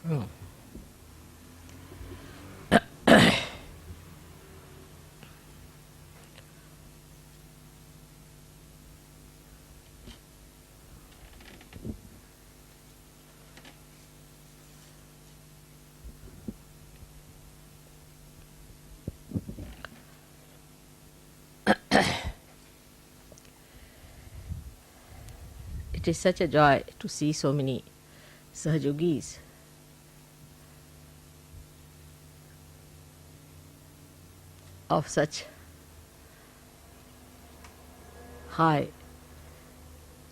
Mm. It is such a joy to see so many Sahajogis of such high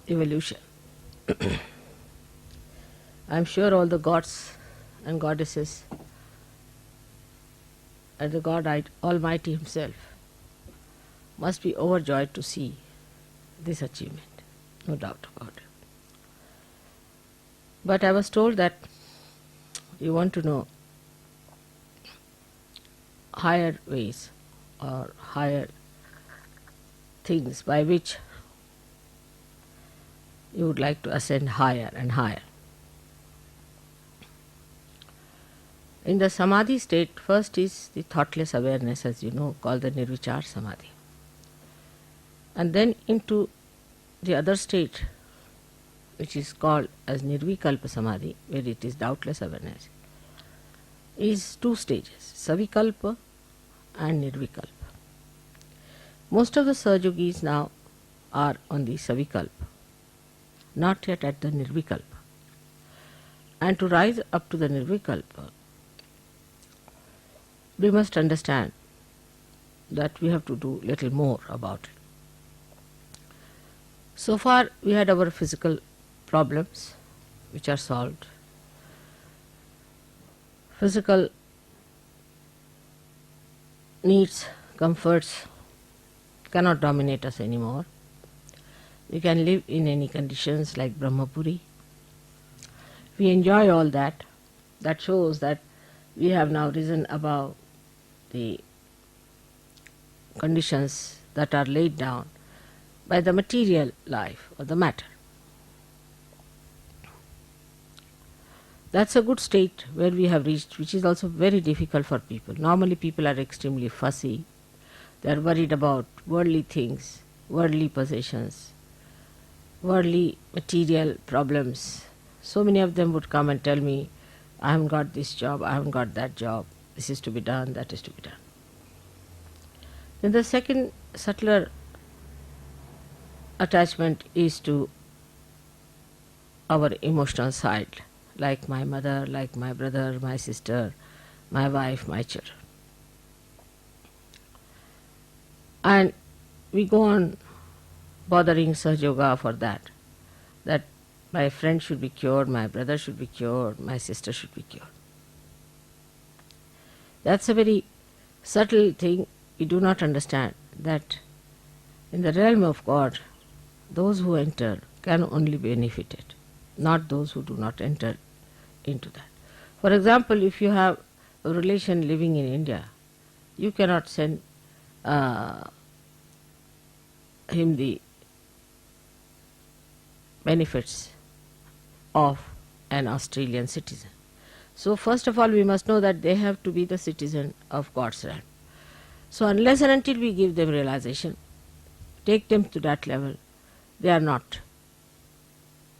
evolution. I am sure all the gods and goddesses and the God Almighty Himself must be overjoyed to see this achievement, no doubt about it. But I was told that you want to know higher ways or higher things by which you would like to ascend higher and higher. In the Samadhi state, first is the thoughtless awareness, as you know, called the Nirvichar Samadhi. And then into the other state, which is called as Nirvikalp Samadhi, where it is doubtless awareness, is two stages, savikalp and nirvikalp. Most of the Sahajogis now are on the savikalp, not yet at the nirvikalp. And to rise up to the nirvikalp, we must understand that we have to do little more about it. So far we had our physical problems which are solved. Physical needs, comforts cannot dominate us anymore. We can live in any conditions like Brahmapuri. We enjoy all that. That shows that we have now risen above the conditions that are laid down by the material life or the matter. That's a good state where we have reached, which is also very difficult for people. Normally people are extremely fussy. They are worried about worldly things, worldly possessions, worldly material problems. So many of them would come and tell me, I haven't got this job, I haven't got that job, this is to be done, that is to be done. Then the second subtler attachment is to our emotional side, like my mother, like my brother, my sister, my wife, my children. And we go on bothering Sahaja for that my friend should be cured, my brother should be cured, my sister should be cured. That's a very subtle thing. We do not understand that in the realm of God, those who enter can only be benefited, not those who do not enter into that. For example, if you have a relation living in India, you cannot send him the benefits of an Australian citizen. So first of all we must know that they have to be the citizen of God's realm. So unless and until we give them realization, take them to that level, they are not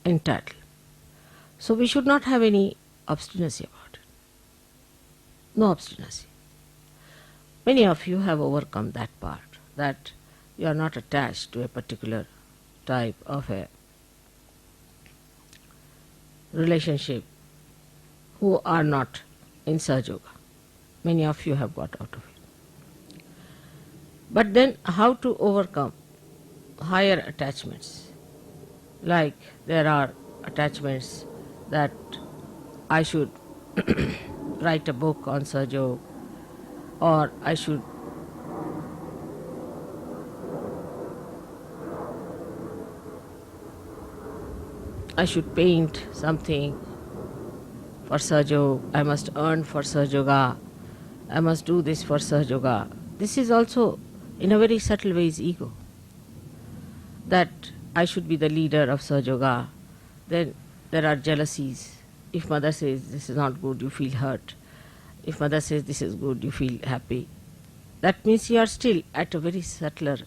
entitled. So we should not have any obstinacy about it. No obstinacy. Many of you have overcome that part, that you are not attached to a particular type of a relationship who are not in Sahaja Yoga. Many of you have got out of it. But then how to overcome higher attachments? Like there are attachments that I should write a book on Sahaja Yoga, or I should paint something for Sahaja Yoga, I must earn for Sahaja Yoga, I must do this for Sahaja Yoga. This is also in a very subtle way is ego. That I should be the leader of Sahaja Yoga. Then there are jealousies If mother says this is not good, you feel hurt. If mother says this is good, you feel happy. That means you are still at a very subtler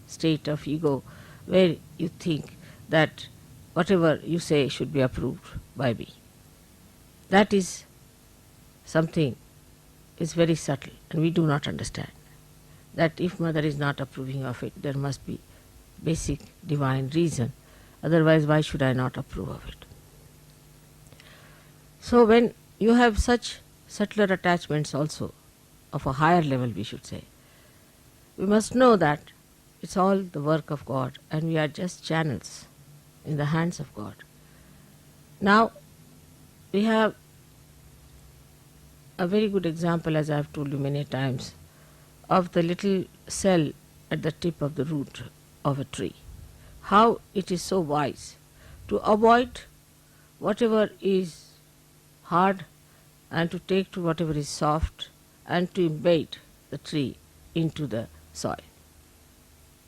state of ego where you think that whatever you say should be approved by me. That is something is very subtle and we do not understand. That if mother is not approving of it, there must be basic divine reason. Otherwise, why should I not approve of it? So when you have such subtler attachments also, of a higher level we should say, we must know that it's all the work of God and we are just channels in the hands of God. Now, we have a very good example, as I have told you many times, of the little cell at the tip of the root of a tree. How it is so wise to avoid whatever is hard and to take to whatever is soft and to embed the tree into the soil.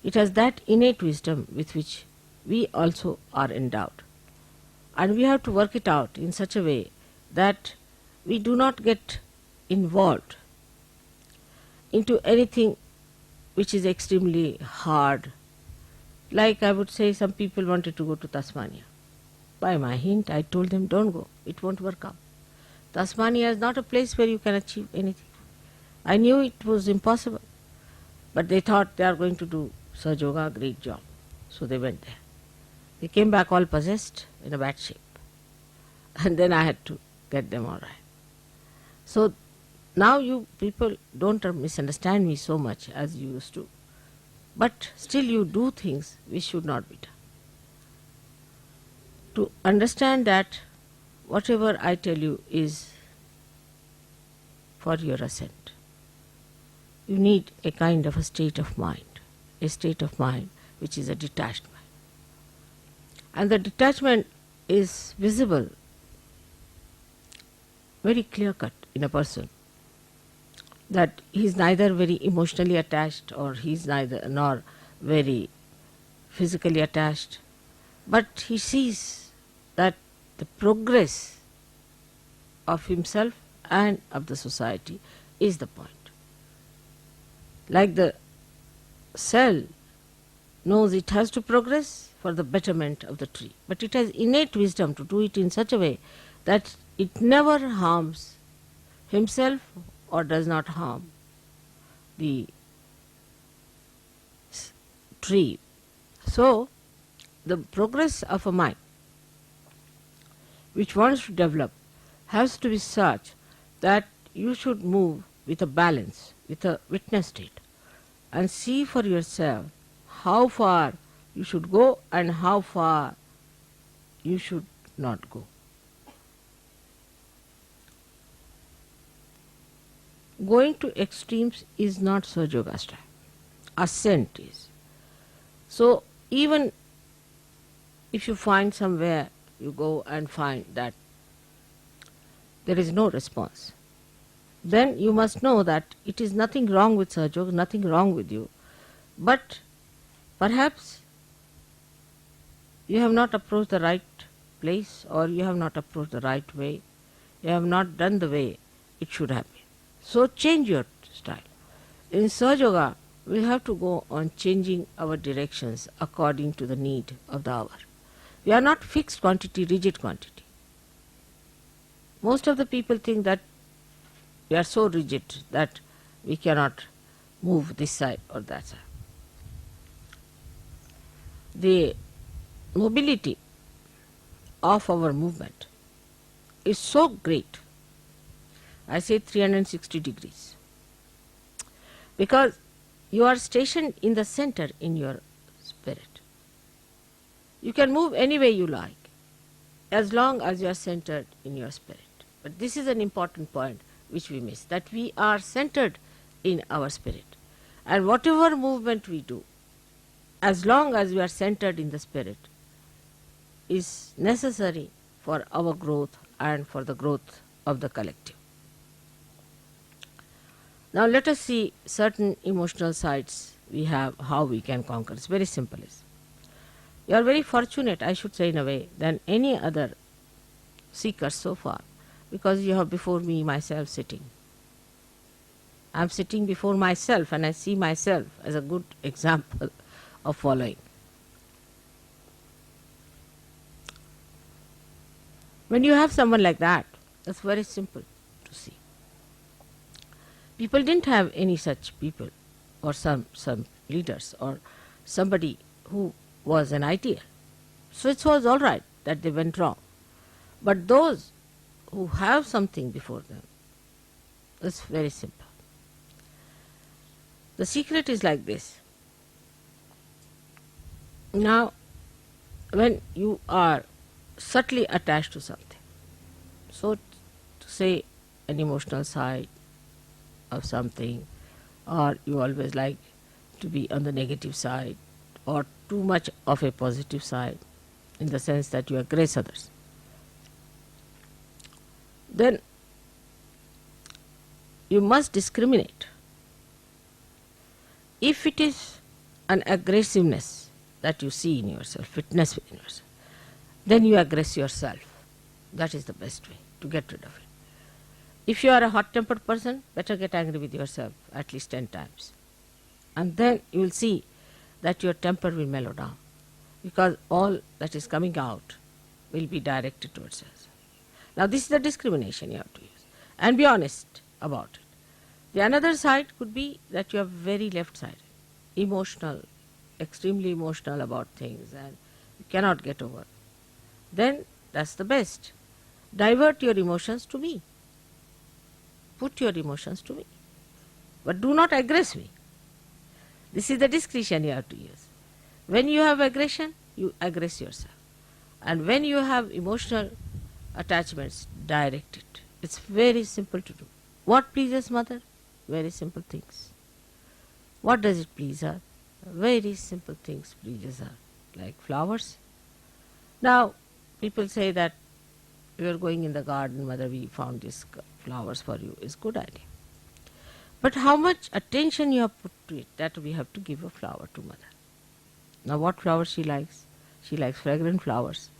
It has that innate wisdom with which we also are endowed. And we have to work it out in such a way that we do not get involved into anything which is extremely hard. Like I would say, some people wanted to go to Tasmania. By my hint, I told them, don't go, it won't work out. Tasmania is not a place where you can achieve anything. I knew it was impossible, but they thought they are going to do Sahaja Yoga, great job. So they went there. They came back all possessed, in a bad shape. And then I had to get them all right. So now you people don't misunderstand me so much as you used to. But still you do things which should not be done. To understand that whatever I tell you is for your ascent, you need a kind of a state of mind which is a detached mind. And the detachment is visible, very clear cut in a person, that he is neither very emotionally attached or he is neither nor very physically attached, but he sees that the progress of himself and of the society is the point. Like the cell knows it has to progress for the betterment of the tree, but it has innate wisdom to do it in such a way that it never harms himself or does not harm the tree. So, the progress of a mind which wants to develop has to be such that you should move with a balance, with a witness state, and see for yourself how far you should go and how far you should not go. Going to extremes is not Sahaja Yoga style. Ascent is. So even if you find somewhere, you go and find that there is no response, then you must know that it is nothing wrong with Sahaja Yoga, nothing wrong with you, but perhaps you have not approached the right place or you have not approached the right way, you have not done the way it should have been. So change your style. In Sahaja Yoga, we have to go on changing our directions according to the need of the hour. We are not fixed quantity, rigid quantity. Most of the people think that we are so rigid that we cannot move this side or that side. The mobility of our movement is so great, I say 360 degrees, because you are stationed in the center in your spirit. You can move any way you like as long as you are centered in your spirit. But this is an important point which we miss, that we are centered in our spirit. And whatever movement we do, as long as we are centered in the spirit, is necessary for our growth and for the growth of the collective. Now let us see certain emotional sides we have, how we can conquer. It's very simple. You are very fortunate, I should say in a way, than any other seekers so far, because you have before me myself sitting. I am sitting before myself and I see myself as a good example of following. When you have someone like that, that's very simple to see. People didn't have any such people, or some leaders, or somebody who was an ideal. So it was all right that they went wrong. But those who have something before them, it's very simple. The secret is like this. Now, when you are subtly attached to something, so to say an emotional side of something, or you always like to be on the negative side, or too much of a positive side, in the sense that you aggress others, then you must discriminate. If it is an aggressiveness that you see in yourself, witness in yourself, then you aggress yourself. That is the best way to get rid of it. If you are a hot-tempered person, better get angry with yourself at least 10 times. And then you will see that your temper will mellow down, because all that is coming out will be directed towards us. Now this is the discrimination you have to use, and be honest about it. The another side could be that you are very left-sided, emotional, extremely emotional about things, and you cannot get over. Then that's the best. Divert your emotions to me. Put your emotions to me. But do not aggress me. This is the discretion you have to use. When you have aggression, you aggress yourself. And when you have emotional attachments, direct it. It's very simple to do. What pleases mother? Very simple things. What does it please her? Very simple things pleases her, like flowers. Now, people say that we are going in the garden, mother, we found these flowers for you. It's a good idea. But how much attention you have put to it, that we have to give a flower to mother. Now what flowers she likes? She likes fragrant flowers.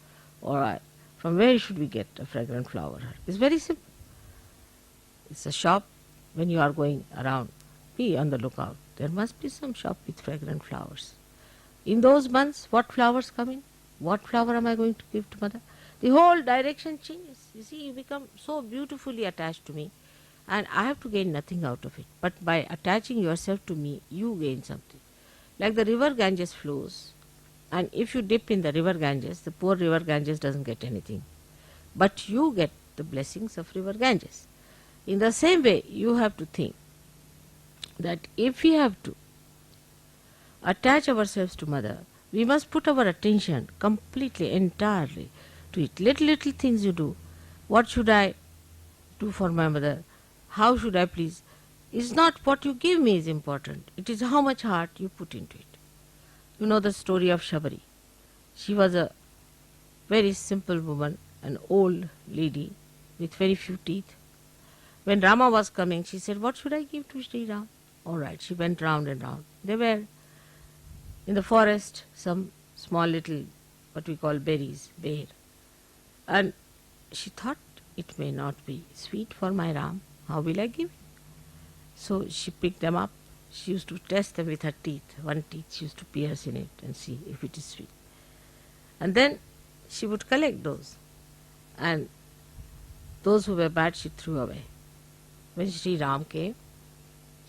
Alright, from where should we get a fragrant flower? It's very simple. It's a shop. When you are going around, be on the lookout. There must be some shop with fragrant flowers. In those months, what flowers come in? What flower am I going to give to mother? The whole direction changes. You see, you become so beautifully attached to me, and I have to gain nothing out of it. But by attaching yourself to me, you gain something. Like the river Ganges flows, and if you dip in the river Ganges, the poor river Ganges doesn't get anything. But you get the blessings of river Ganges. In the same way, you have to think that if we have to attach ourselves to mother, we must put our attention completely, entirely to it. Little things you do. What should I do for my mother? How should I please? It's not what you give me is important. It is how much heart you put into it. You know the story of Shabari. She was a very simple woman, an old lady with very few teeth. When Rama was coming, she said, what should I give to Shri Ram? All right, she went round and round. They were in the forest, some small little, what we call berries, bear. And she thought, it may not be sweet for my Ram. How will I give it? So she picked them up. She used to test them with her teeth. One teeth she used to pierce in it and see if it is sweet. And then she would collect those. And those who were bad, she threw away. When Shri Ram came,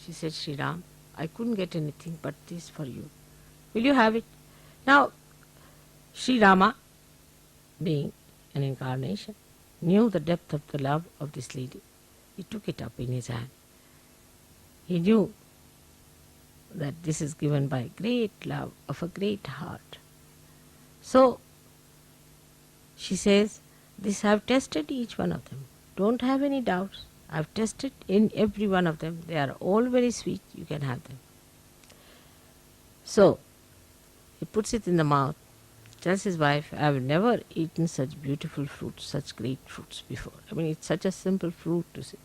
she said, Shri Ram, I couldn't get anything but this for you. Will you have it? Now, Shri Rama, being an incarnation, knew the depth of the love of this lady. He took it up in his hand. He knew that this is given by great love of a great heart. So, she says, this I have tested each one of them. Don't have any doubts. I have tested in every one of them. They are all very sweet. You can have them. So, he puts it in the mouth, tells his wife, I have never eaten such beautiful fruits, such great fruits before. I mean, it's such a simple fruit to see.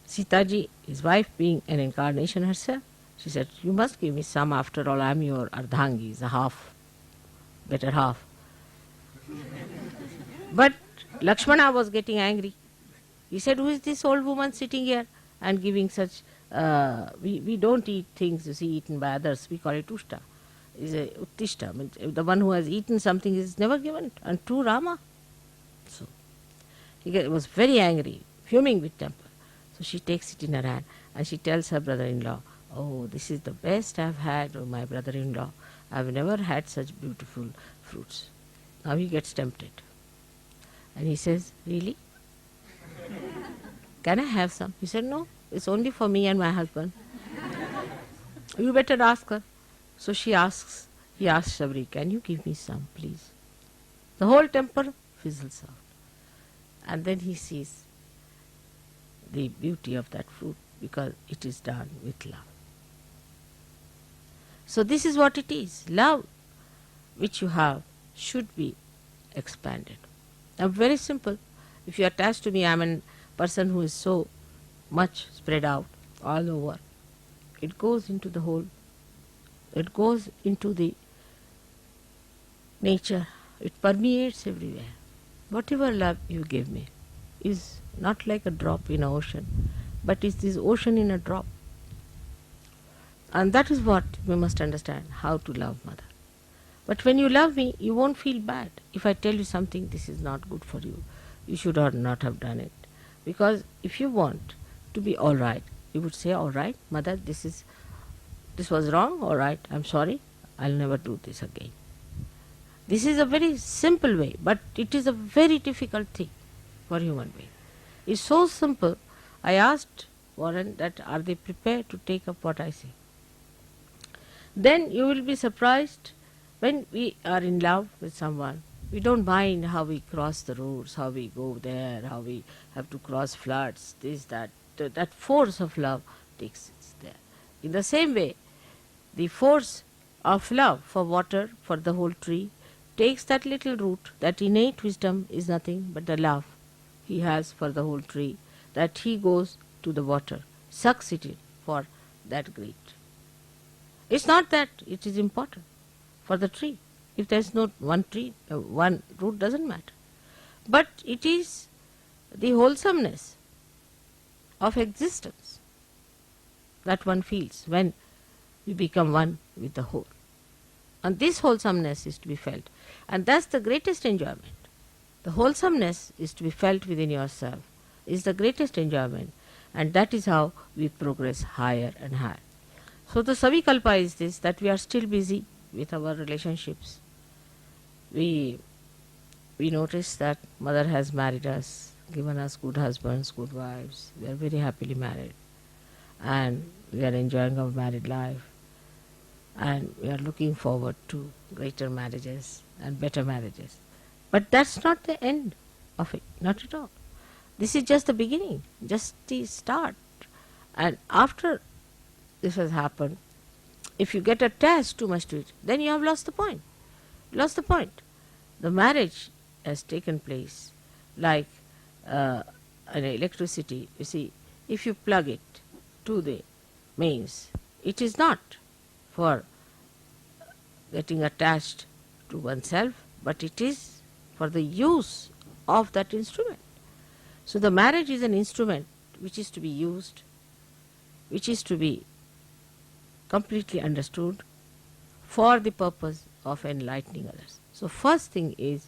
Sitaji, his wife, being an incarnation herself, she said, you must give me some, after all I am your ardhangi, the half, better half. But Lakshmana was getting angry. He said, "Who is this old woman sitting here and giving such? We don't eat things, you see, eaten by others. We call it ushta. Is a uttishta. Means the one who has eaten something is never given unto Rama." So was very angry, fuming with temper. So she takes it in her hand and she tells her brother-in-law, "Oh, this is the best I've had, oh, my brother-in-law. I've never had such beautiful fruits." Now he gets tempted. And he says, "Really? Can I have some?" He said, "No, it's only for me and my husband. You better ask her." So he asks Shri, "Can you give me some, please?" The whole temper fizzles out. And then he sees the beauty of that fruit because it is done with love. So this is what it is. Love which you have should be expanded. Now very simple. If you are attached to me, I am a person who is so much spread out all over. It goes into the whole, it goes into the nature. It permeates everywhere. Whatever love you give me is not like a drop in an ocean, but is this ocean in a drop. And that is what we must understand, how to love Mother. But when you love me, you won't feel bad. If I tell you something, this is not good for you, you should not have done it. Because if you want to be all right, you would say, "All right, Mother, this was wrong, all right, I'm sorry, I'll never do this again." This is a very simple way, but it is a very difficult thing for human being. It's so simple. I asked Warren that are they prepared to take up what I say. Then you will be surprised when we are in love with someone. We don't mind how we cross the roads, how we go there, how we have to cross floods, this, that. That force of love takes us there. In the same way, the force of love for water, for the whole tree, takes that little root. That innate wisdom is nothing but the love he has for the whole tree, that he goes to the water, sucks it in for that great. It's not that it is important for the tree. If there is no one tree, one root doesn't matter. But it is the wholesomeness of existence that one feels when you become one with the whole. And this wholesomeness is to be felt. And that's the greatest enjoyment. The wholesomeness is to be felt within yourself, is the greatest enjoyment. And that is how we progress higher and higher. So the savikalpa is this, that we are still busy with our relationships. We notice that Mother has married us, given us good husbands, good wives. We are very happily married. And we are enjoying our married life. And we are looking forward to greater marriages and better marriages. But that's not the end of it, not at all. This is just the beginning, just the start. And after this has happened, if you get attached too much to it, then you have lost the point. Lost the point. The marriage has taken place like an electricity. You see, if you plug it to the mains, it is not for getting attached to oneself, but it is for the use of that instrument. So the marriage is an instrument which is to be used, which is to be completely understood for the purpose of enlightening others. So first thing is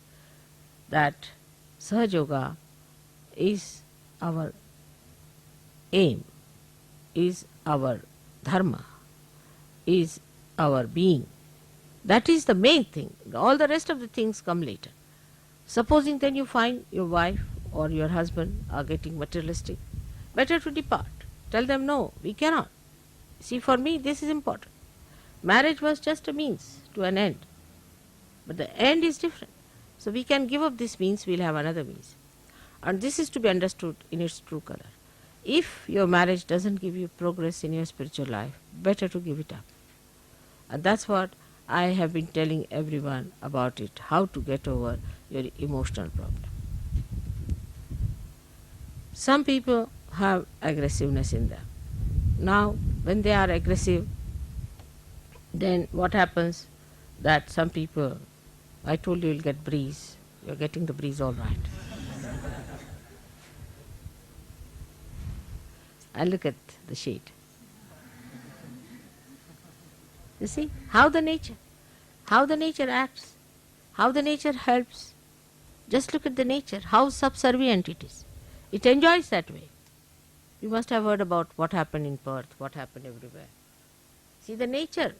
that Sahaja Yoga is our aim, is our dharma, is our being. That is the main thing. All the rest of the things come later. Supposing then you find your wife or your husband are getting materialistic, better to depart. Tell them, no, we cannot. See, for me this is important. Marriage was just a means to an end. But the end is different. So we can give up this means, we'll have another means. And this is to be understood in its true color. If your marriage doesn't give you progress in your spiritual life, better to give it up. And that's what I have been telling everyone about it, how to get over your emotional problem. Some people have aggressiveness in them. Now, when they are aggressive, then what happens? That some people, I told you you'll get breeze. You're getting the breeze all right. and look at the shade. You see how the nature acts, how the nature helps. Just look at the nature, how subservient it is. It enjoys that way. You must have heard about what happened in Perth, what happened everywhere. See, the nature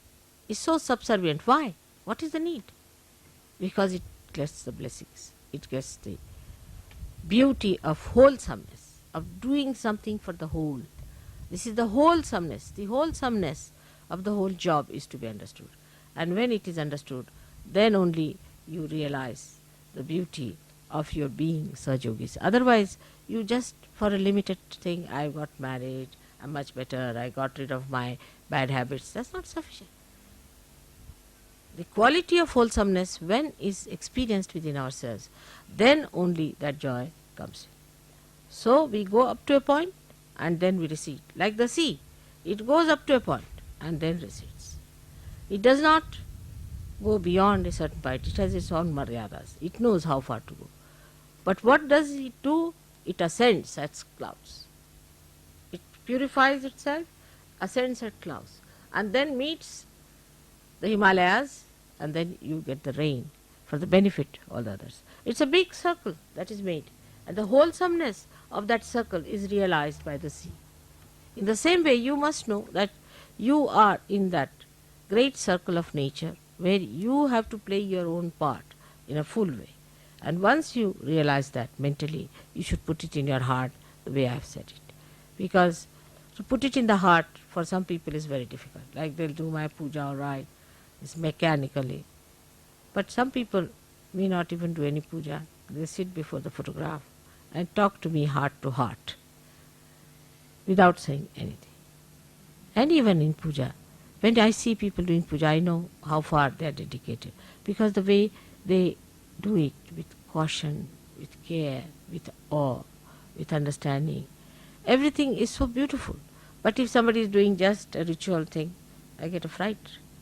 is so subservient. Why? What is the need? Because it gets the blessings. It gets the beauty of wholesomeness, of doing something for the whole. This is the wholesomeness. The wholesomeness of the whole job is to be understood. And when it is understood, then only you realize the beauty of your being Sahajogis. Otherwise, you just for a limited thing, I got married, I'm much better, I got rid of my bad habits. That's not sufficient. The quality of wholesomeness, when is experienced within ourselves, then only that joy comes in. So we go up to a point and then we recede. Like the sea, it goes up to a point and then recedes. It does not go beyond a certain point. It has its own maryadas. It knows how far to go. But what does it do? It ascends at clouds. It purifies itself, ascends at clouds, and then meets the Himalayas, and then you get the rain for the benefit of all the others. It's a big circle that is made, and the wholesomeness of that circle is realized by the sea. In the same way, you must know that you are in that great circle of nature where you have to play your own part in a full way. And once you realize that mentally, you should put it in your heart the way I have said it. Because to put it in the heart for some people is very difficult. Like they'll do my puja all right, it's mechanically. But some people may not even do any puja. They sit before the photograph and talk to me heart to heart without saying anything. And even in puja, when I see people doing puja, I know how far they are dedicated. Because the way they do it with caution, with care, with awe, with understanding. Everything is so beautiful. But if somebody is doing just a ritual thing, I get a fright.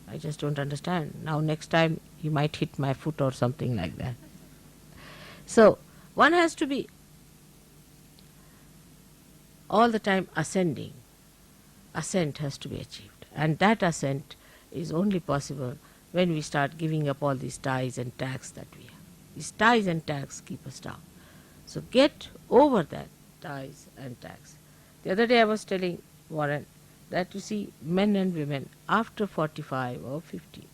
I just don't understand. Now next time he might hit my foot or something like that. So one has to be all the time ascending. Ascent has to be achieved. And that ascent is only possible when we start giving up all these ties and tags that we have. These ties and tags keep us down. So get over that ties and tags. The other day I was telling Warren that you see men and women after 45 or 50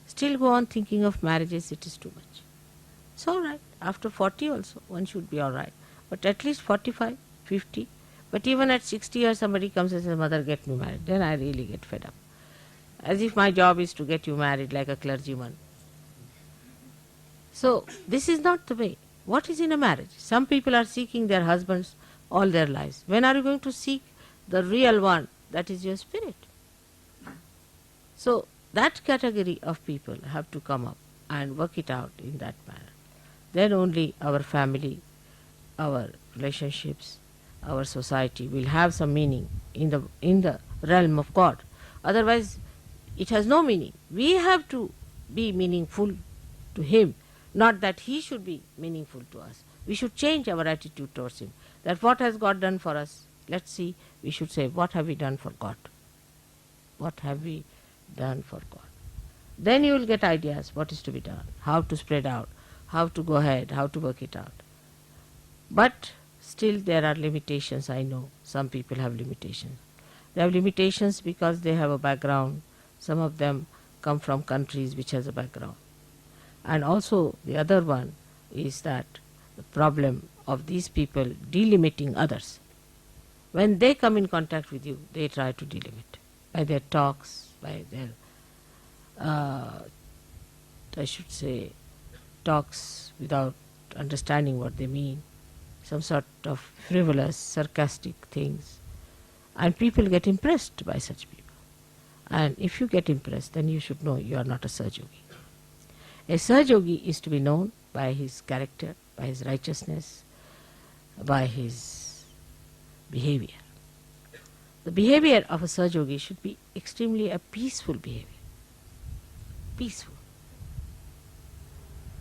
still go on thinking of marriages. It is too much. It's all right. After 40 also one should be all right. But at least 45, 50. But even at 60 years somebody comes and says, Mother, get me married. Then I really get fed up. As if my job is to get you married like a clergyman. So this is not the way. What is in a marriage? Some people are seeking their husbands all their lives. When are you going to seek the real one? That is your spirit. So that category of people have to come up and work it out in that manner. Then only our family, our relationships, our society will have some meaning in the realm of God. Otherwise, it has no meaning. We have to be meaningful to Him, not that He should be meaningful to us. We should change our attitude towards Him. That what has God done for us? Let's see, we should say, what have we done for God? What have we done for God? Then you will get ideas what is to be done, how to spread out, how to go ahead, how to work it out. But still there are limitations, I know. Some people have limitations. They have limitations because they have a background. Some of them come from countries which has a background. And also the other one is that the problem of these people delimiting others. When they come in contact with you, they try to delimit by their talks, by their, I should say, talks without understanding what they mean, some sort of frivolous, sarcastic things. And people get impressed by such people. And if you get impressed, then you should know you are not a Sahajogi. A Sahajogi is to be known by his character, by his righteousness, by his behavior. The behavior of a Sahajogi should be extremely a peaceful behavior. Peaceful.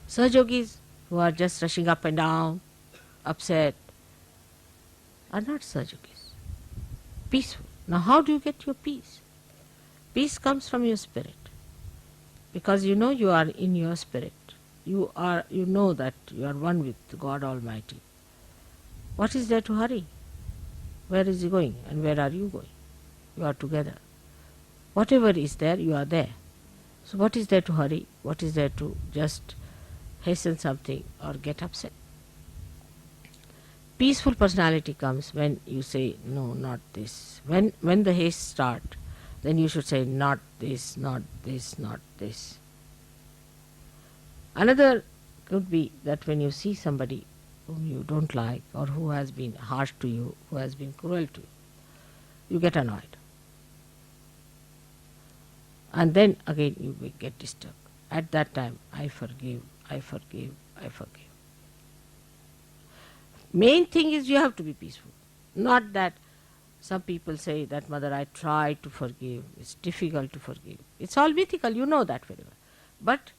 Sahajogis who are just rushing up and down, upset, are not Sahajogis. peaceful. Now how do you get your peace? Peace comes from your spirit. Because you know you are in your spirit. You know that you are one with God Almighty. What is there to hurry? Where is he going and where are you going? You are together. Whatever is there, you are there. So what is there to hurry? What is there to just hasten something or get upset? Peaceful personality comes when you say, no, not this. When the haste starts, then you should say, not this, not this, not this. Another could be that when you see somebody whom you don't like or who has been harsh to you, who has been cruel to you, you get annoyed. And then again you will get disturbed. At that time, I forgive, I forgive, I forgive. Main thing is you have to be peaceful. Not that some people say that, Mother, I try to forgive. It's difficult to forgive. It's all mythical, you know that very well. But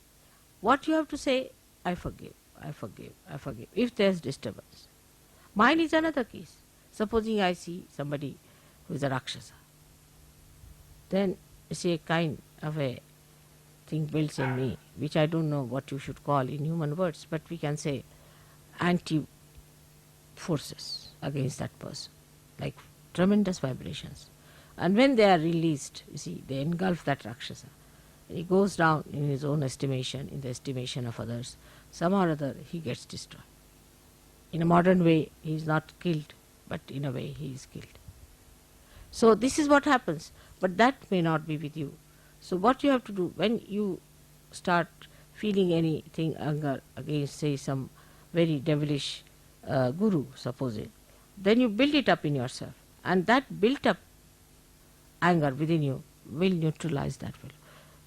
what you have to say, I forgive, I forgive, I forgive, if there's disturbance. Mine is another case. Supposing I see somebody who is a Rakshasa, then you see a kind of a thing builds in me, which I don't know what you should call in human words, but we can say anti-forces against that person, like tremendous vibrations. And when they are released, you see, they engulf that Rakshasa. He goes down in his own estimation, in the estimation of others. Somehow or other, he gets destroyed. In a modern way, he is not killed, but in a way, he is killed. So this is what happens, but that may not be with you. So what you have to do, when you start feeling anything, anger against, say, some very devilish guru, supposing, then you build it up in yourself, and that built up anger within you will neutralize that will.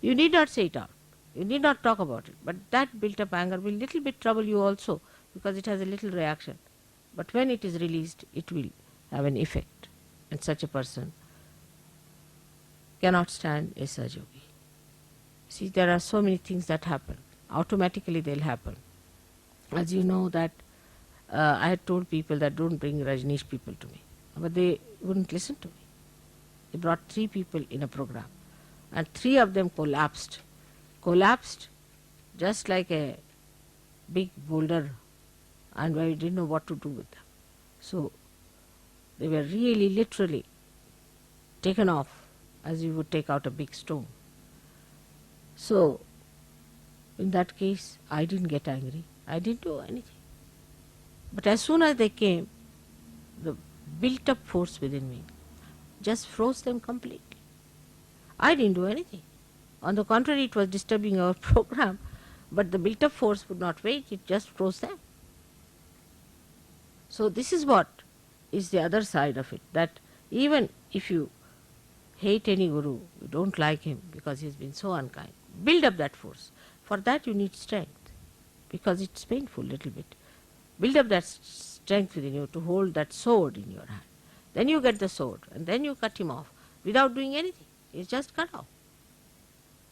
You need not say it out, you need not talk about it, but that built up anger will little bit trouble you also, because it has a little reaction. But when it is released, it will have an effect, and such a person cannot stand a Sahaja Yogi. See, there are so many things that happen. Automatically they'll happen. As you know that I had told people that don't bring Rajneesh people to me, but they wouldn't listen to me. They brought 3 people in a program, and 3 of them collapsed just like a big boulder, and I didn't know what to do with them. So they were really literally taken off as you would take out a big stone. So in that case, I didn't get angry. I didn't do anything. But as soon as they came, the built up force within me just froze them completely. I didn't do anything. On the contrary, it was disturbing our program, but the built up force would not wait, it just froze them. So this is what is the other side of it, that even if you hate any guru, you don't like him because he has been so unkind, build up that force. For that you need strength, because it's painful little bit. Build up that strength within you to hold that sword in your hand. Then you get the sword, and then you cut him off without doing anything. It's just cut off.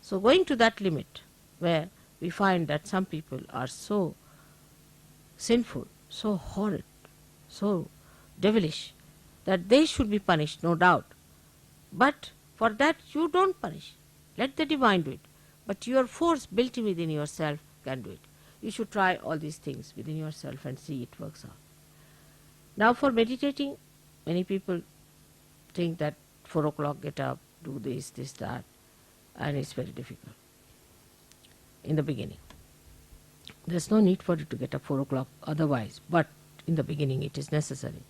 So going to that limit where we find that some people are so sinful, so horrid, so devilish, that they should be punished, no doubt. But for that you don't punish. Let the divine do it. But your force built within yourself can do it. You should try all these things within yourself and see it works out. Now for meditating, many people think that 4 o'clock get up, do this, that, and it's very difficult in the beginning. There's no need for you to get up 4 o'clock otherwise, but in the beginning it is necessary.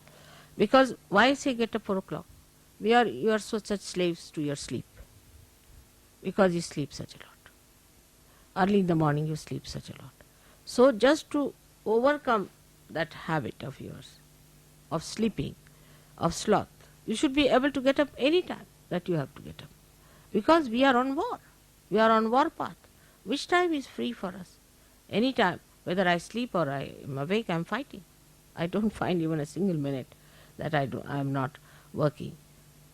Because why say get up 4 o'clock? You are such slaves to your sleep, because you sleep such a lot. Early in the morning you sleep such a lot. So just to overcome that habit of yours, of sleeping, of sloth, you should be able to get up any time that you have to get up. Because we are on war. We are on war path. Which time is free for us? Any time, whether I sleep or I am awake, I am fighting. I don't find even a single minute that I am not working.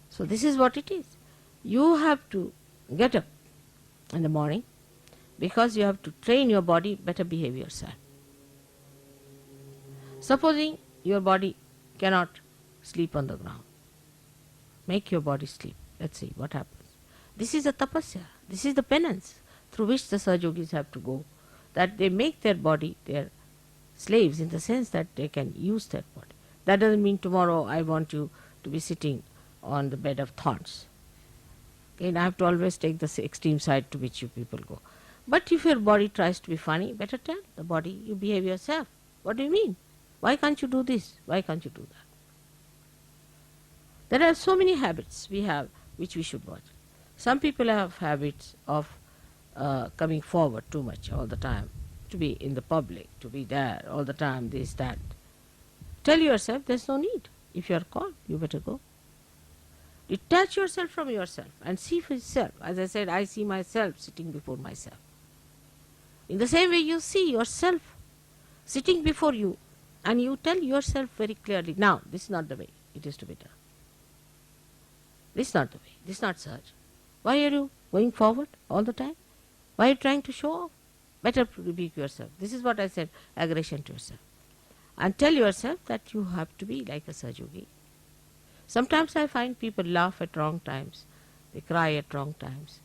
So this is what it is. You have to get up in the morning, because you have to train your body better behave yourself. Supposing your body cannot sleep on the ground, Make your body sleep. Let's see what happens. This is the tapasya. This is the penance through which the Sahajogis have to go. That they make their body their slaves in the sense that they can use their body. That doesn't mean tomorrow I want you to be sitting on the bed of thorns. Again, I have to always take the extreme side to which you people go. But if your body tries to be funny, better tell the body, you behave yourself. What do you mean? Why can't you do this? Why can't you do that? There are so many habits we have which we should watch. Some people have habits of coming forward too much all the time, to be in the public, to be there all the time, this, that. Tell yourself there's no need. If you are called, you better go. Detach yourself from yourself and see for yourself. As I said, I see myself sitting before myself. In the same way you see yourself sitting before you, and you tell yourself very clearly, now this is not the way it is to be done. This is not the way. This is not Sahaj. Why are you going forward all the time? Why are you trying to show off? Better rebuke yourself. This is what I said, aggression to yourself. And tell yourself that you have to be like a Sahajogi. Sometimes I find people laugh at wrong times. They cry at wrong times.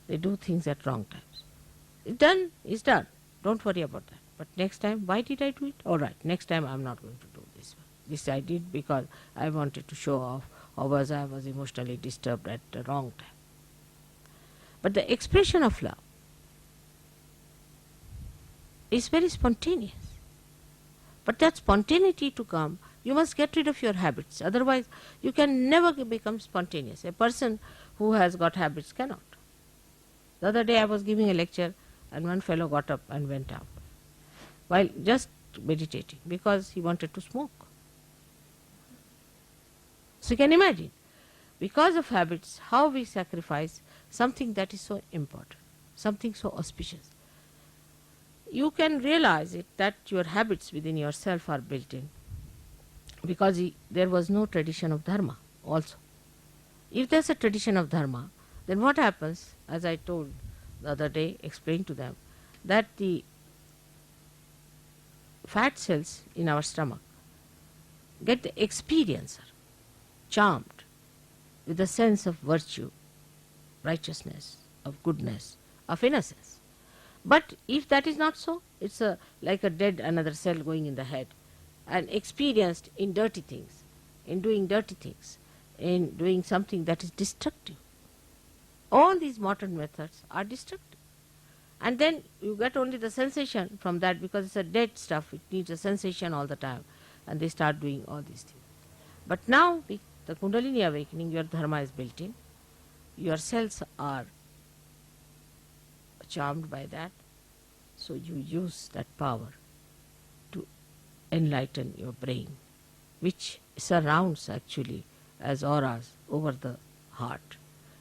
They do things at wrong times. It's done, it's done. Don't worry about that. But next time, why did I do it? All right, next time I'm not going to do this one. This I did because I wanted to show off, or was I was emotionally disturbed at the wrong time. But the expression of love is very spontaneous. But that spontaneity to come, you must get rid of your habits. Otherwise, you can never become spontaneous. A person who has got habits cannot. The other day I was giving a lecture and one fellow got up and went out while just meditating because he wanted to smoke. So you can imagine, because of habits, how we sacrifice something that is so important, something so auspicious. You can realize it that your habits within yourself are built in because there was no tradition of dharma also. If there's a tradition of dharma, then what happens, as I told the other day, explained to them, that the fat cells in our stomach get the experiencer, charmed with the sense of virtue, righteousness, of goodness, of innocence. But if that is not so, it's like a dead another cell going in the head and experienced in dirty things, in doing dirty things, in doing something that is destructive. All these modern methods are destructive. And then you get only the sensation from that because it's a dead stuff. It needs a sensation all the time. And they start doing all these things. But now, with the Kundalini awakening, your dharma is built in. Your cells are charmed by that. So you use that power to enlighten your brain, which surrounds actually as auras over the heart.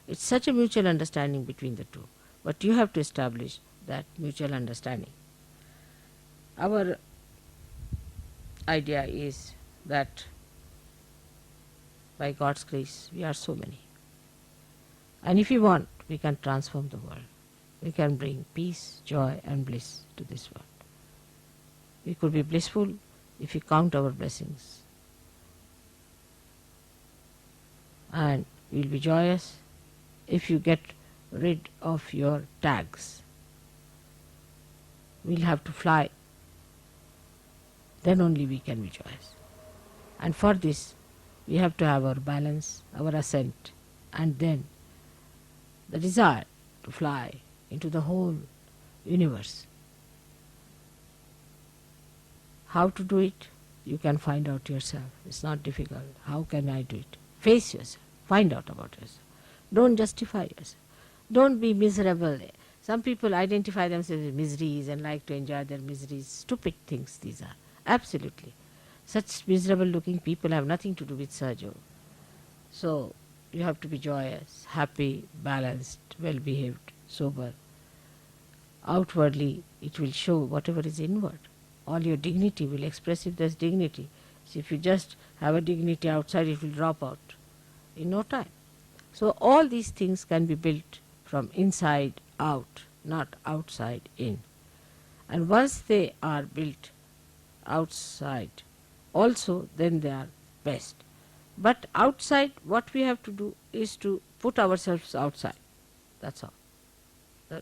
It's such a mutual understanding between the two. But you have to establish that mutual understanding. Our idea is that by God's grace, we are so many. And if we want, we can transform the world. We can bring peace, joy and bliss to this world. We could be blissful if we count our blessings. And we will be joyous if you get rid of your tags. We'll have to fly. Then only we can be joyous. And for this, we have to have our balance, our ascent, and then the desire to fly into the whole universe. How to do it? You can find out yourself. It's not difficult. How can I do it? Face yourself. Find out about yourself. Don't justify yourself. Don't be miserable. Some people identify themselves with miseries and like to enjoy their miseries. Stupid things these are. Absolutely. Such miserable looking people have nothing to do with Sahaja. So you have to be joyous, happy, balanced, well behaved, sober. Outwardly it will show whatever is inward. All your dignity will express if there's dignity. So if you just have a dignity outside, it will drop out in no time. So all these things can be built from inside out, not outside in. And once they are built outside also, then they are best. But outside, what we have to do is to put ourselves outside. That's all.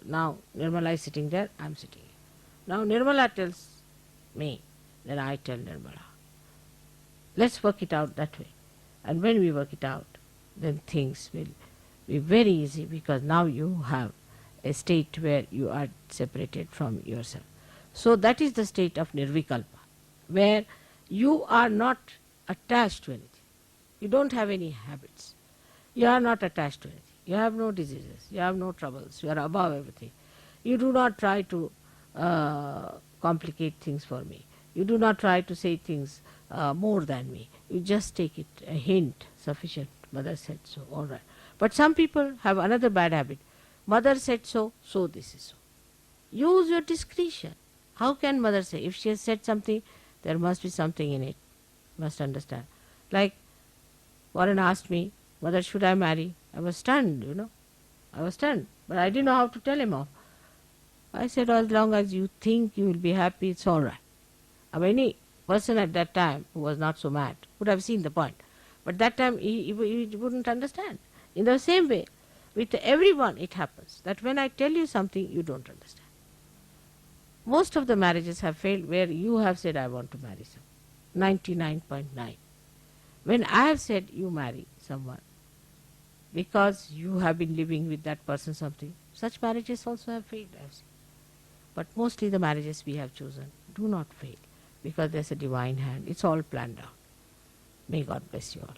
Now Nirmala is sitting there, I am sitting here. Now Nirmala tells me, then I tell Nirmala. Let's work it out that way. And when we work it out, then things will be very easy, because now you have a state where you are separated from yourself. So that is the state of nirvikalpa, where you are not attached to anything. You don't have any habits. You are not attached to anything. You have no diseases. You have no troubles. You are above everything. You do not try to complicate things for me. You do not try to say things more than me. You just take it a hint, sufficient. Mother said so, all right. But some people have another bad habit. Mother said so, so this is so. Use your discretion. How can mother say? If she has said something, there must be something in it. Must understand. Like Warren asked me, Mother, should I marry? I was stunned, I was stunned. But I didn't know how to tell him off. I said, as long as you think you will be happy, it's all right. Any person at that time who was not so mad would have seen the point. But that time he wouldn't understand. In the same way, with everyone it happens that when I tell you something, you don't understand. Most of the marriages have failed where you have said, I want to marry someone. 99.9. When I have said you marry someone because you have been living with that person something, such marriages also have failed, I have seen. But mostly the marriages we have chosen do not fail, because there's a divine hand. It's all planned out. May God bless you all.